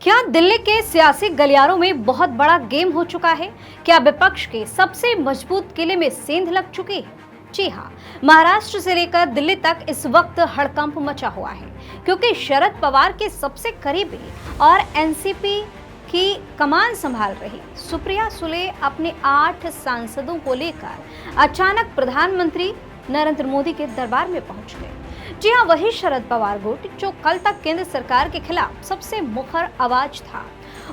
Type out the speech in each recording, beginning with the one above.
क्या दिल्ली के सियासी गलियारों में बहुत बड़ा गेम हो चुका है? क्या विपक्ष के सबसे मजबूत किले में सेंध लग चुकी है? जी हाँ, महाराष्ट्र से लेकर दिल्ली तक इस वक्त हड़कंप मचा हुआ है, क्योंकि शरद पवार के सबसे करीबी और एनसीपी की कमान संभाल रही सुप्रिया सुले अपने 8 सांसदों को लेकर अचानक प्रधानमंत्री नरेंद्र मोदी के दरबार में पहुंच गए। जी हाँ, वही शरद पवार गुट जो कल तक केंद्र सरकार के खिलाफ सबसे मुखर आवाज था।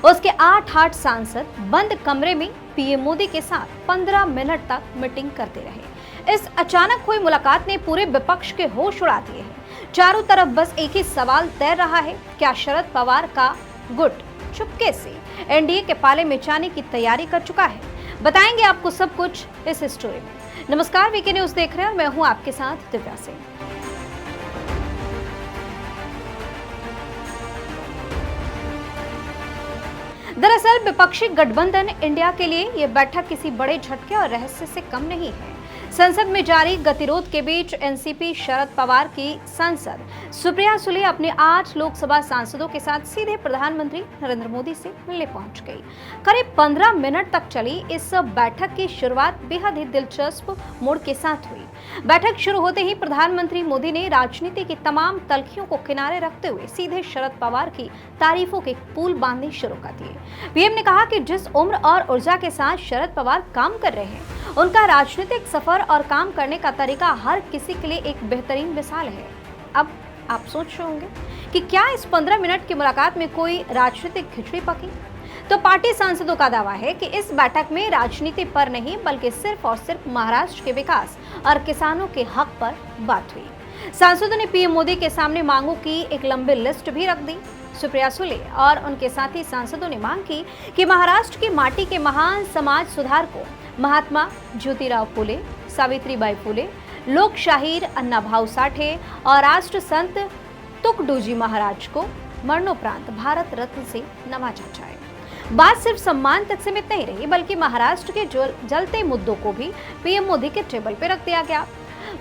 उसके 8 सांसद बंद कमरे में पीएम मोदी के साथ 15 मिनट तक मीटिंग करते रहे। इस अचानक हुई मुलाकात ने पूरे विपक्ष के होश उड़ा दिए हैं। चारों तरफ बस एक ही सवाल तैर रहा है, क्या शरद पवार का गुट चुपके से एनडीए के पाले में जाने की तैयारी कर चुका है? बताएंगे आपको सब कुछ इस स्टोरी में। नमस्कार, वीके न्यूज देख रहे हैं और मैं हूं आपके साथ दिव्या सिंह। दरअसल विपक्षी गठबंधन इंडिया के लिए यह बैठक किसी बड़े झटके और रहस्य से कम नहीं है। संसद में जारी गतिरोध के बीच एनसीपी शरद पवार की सांसद सुप्रिया सुले अपने 8 लोकसभा सांसदों के साथ सीधे प्रधानमंत्री नरेंद्र मोदी से मिलने पहुंच गई। करीब 15 मिनट तक चली इस बैठक की शुरुआत बेहद ही दिलचस्प मोड़ के साथ हुई। बैठक शुरू होते ही प्रधानमंत्री मोदी ने राजनीति की तमाम तल्खियों को किनारे रखते हुए सीधे शरद पवार की तारीफों के पुल बांधने शुरू कर दिए। पीएम ने कहा कि जिस उम्र और ऊर्जा के साथ शरद पवार काम कर रहे हैं, उनका राजनीतिक सफर और काम करने का तरीका हर किसी के लिए एक बेहतरीन मिसाल है। अब आप सोच रहे होंगे कि क्या इस 15 मिनट की मुलाकात में कोई राजनीतिक खिचड़ी पकी? तो पार्टी सांसदों का दावा है कि इस बैठक में राजनीति पर नहीं, बल्कि सिर्फ और सिर्फ महाराष्ट्र के विकास और किसानों के हक पर बात हुई। सांसदों ने पीएम मोदी के सामने मांगों की एक लंबी लिस्ट भी रख दी। सुप्रिया सुले और उनके साथी सांसदों ने मांग की कि महाराष्ट्र की माटी के महान समाज सुधार को महात्मा ज्योतिराव फुले, सावित्रीबाई फुले, लोक शाहीर अन्ना भाऊ साठे और राष्ट्र संत तुकडोजी महाराज को मरणोपरांत भारत रत्न से नवाजा जाए। बात सिर्फ सम्मान तक सीमित नहीं रही, बल्कि महाराष्ट्र के जलते मुद्दों को भी पीएम मोदी के टेबल पर रख दिया गया।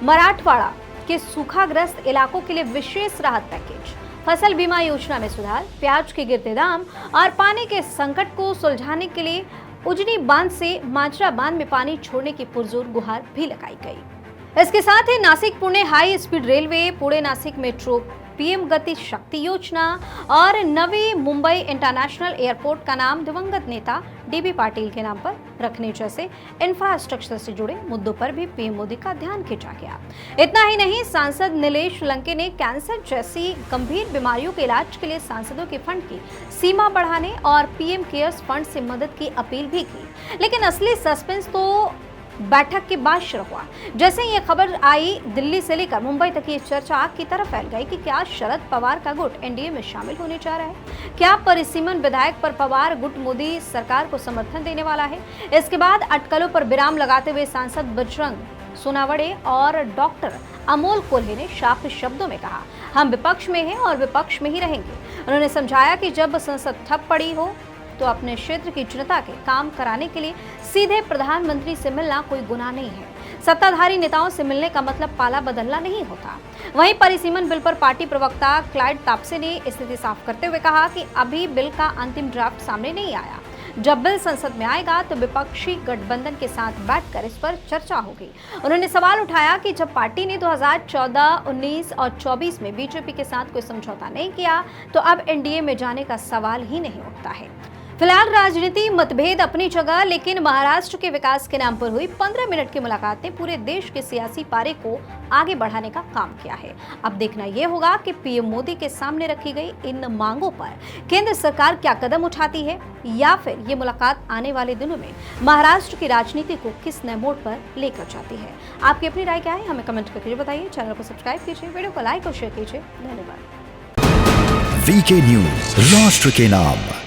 मराठवाड़ा के सूखाग्रस्त इलाकों के लिए विशेष राहत पैकेज, फसल बीमा योजना में सुधार, प्याज के गिरते दाम और पानी के संकट को सुलझाने के लिए उजनी बांध से माजरा बांध में पानी छोड़ने की पुरजोर गुहार भी लगाई गई। इसके साथ ही Nashik Pune high speed railway, Pune Nashik metro, PM Gati Shakti योजना और नवी मुंबई इंटरनेशनल एयरपोर्ट का नाम दिवंगत नेता डीबी पाटिल के नाम पर रखने जैसे इंफ्रास्ट्रक्चर से जुड़े मुद्दों पर भी पीएम मोदी का ध्यान खींचा गया। इतना ही नहीं, सांसद नीलेश लंके ने कैंसर जैसी गंभीर बीमारियों के इलाज के लिए सांसदों के फंड की सीमा बढ़ाने और पीएम केयर्स फंड से मदद की अपील भी की। लेकिन असली सस्पेंस तो बैठक के बाद शुरू हुआ। जैसे ही ये खबर आई, दिल्ली से लेकर मुंबई तक ये चर्चा आग की तरफ फैल गई कि क्या शरद पवार का गुट एनडीए में शामिल होने जा रहा है? क्या परिसीमन विधायक पर पवार गुट मोदी सरकार को समर्थन देने वाला है? इसके बाद अटकलों पर विराम लगाते हुए सांसद बजरंग सोनावड़े और डॉक्टर अमोल कोल्हे ने साफ शब्दों में कहा, हम विपक्ष में हैं और विपक्ष में ही रहेंगे। उन्होंने समझाया कि जब संसद ठप पड़ी हो तो अपने क्षेत्र की जनता के काम कराने के लिए सीधे प्रधानमंत्री से मिलना कोई गुनाह नहीं है। सत्ताधारी नेताओं से मिलने का मतलब पाला बदलना नहीं होता। वहीं परिसीमन बिल पर पार्टी प्रवक्ता क्लाइड तापसे ने स्थिति साफ करते हुए कहा कि अभी बिल का अंतिम ड्राफ्ट सामने नहीं आया। जब बिल संसद में आएगा तो विपक्षी गठबंधन के साथ बैठकर इस पर चर्चा होगी। उन्होंने सवाल उठाया कि जब पार्टी ने 2014, 19 और 24 में बीजेपी के साथ कोई समझौता नहीं किया, तो अब एनडीए में जाने का सवाल ही नहीं उठता है। फिलहाल राजनीति मतभेद अपनी जगह, लेकिन महाराष्ट्र के विकास के नाम पर हुई 15 मिनट की मुलाकात ने पूरे देश के सियासी पारे को आगे बढ़ाने का काम किया है। अब देखना यह होगा कि पीएम मोदी के सामने रखी गई इन मांगों पर केंद्र सरकार क्या कदम उठाती है, या फिर ये मुलाकात आने वाले दिनों में महाराष्ट्र की राजनीति को किस नए मोड़ पर लेकर जाती है। आपकी अपनी राय क्या है, हमें कमेंट करके बताइए। चैनल को सब्सक्राइब कीजिए, वीडियो को लाइक और शेयर कीजिए। धन्यवाद। वीके न्यूज, राष्ट्र के नाम।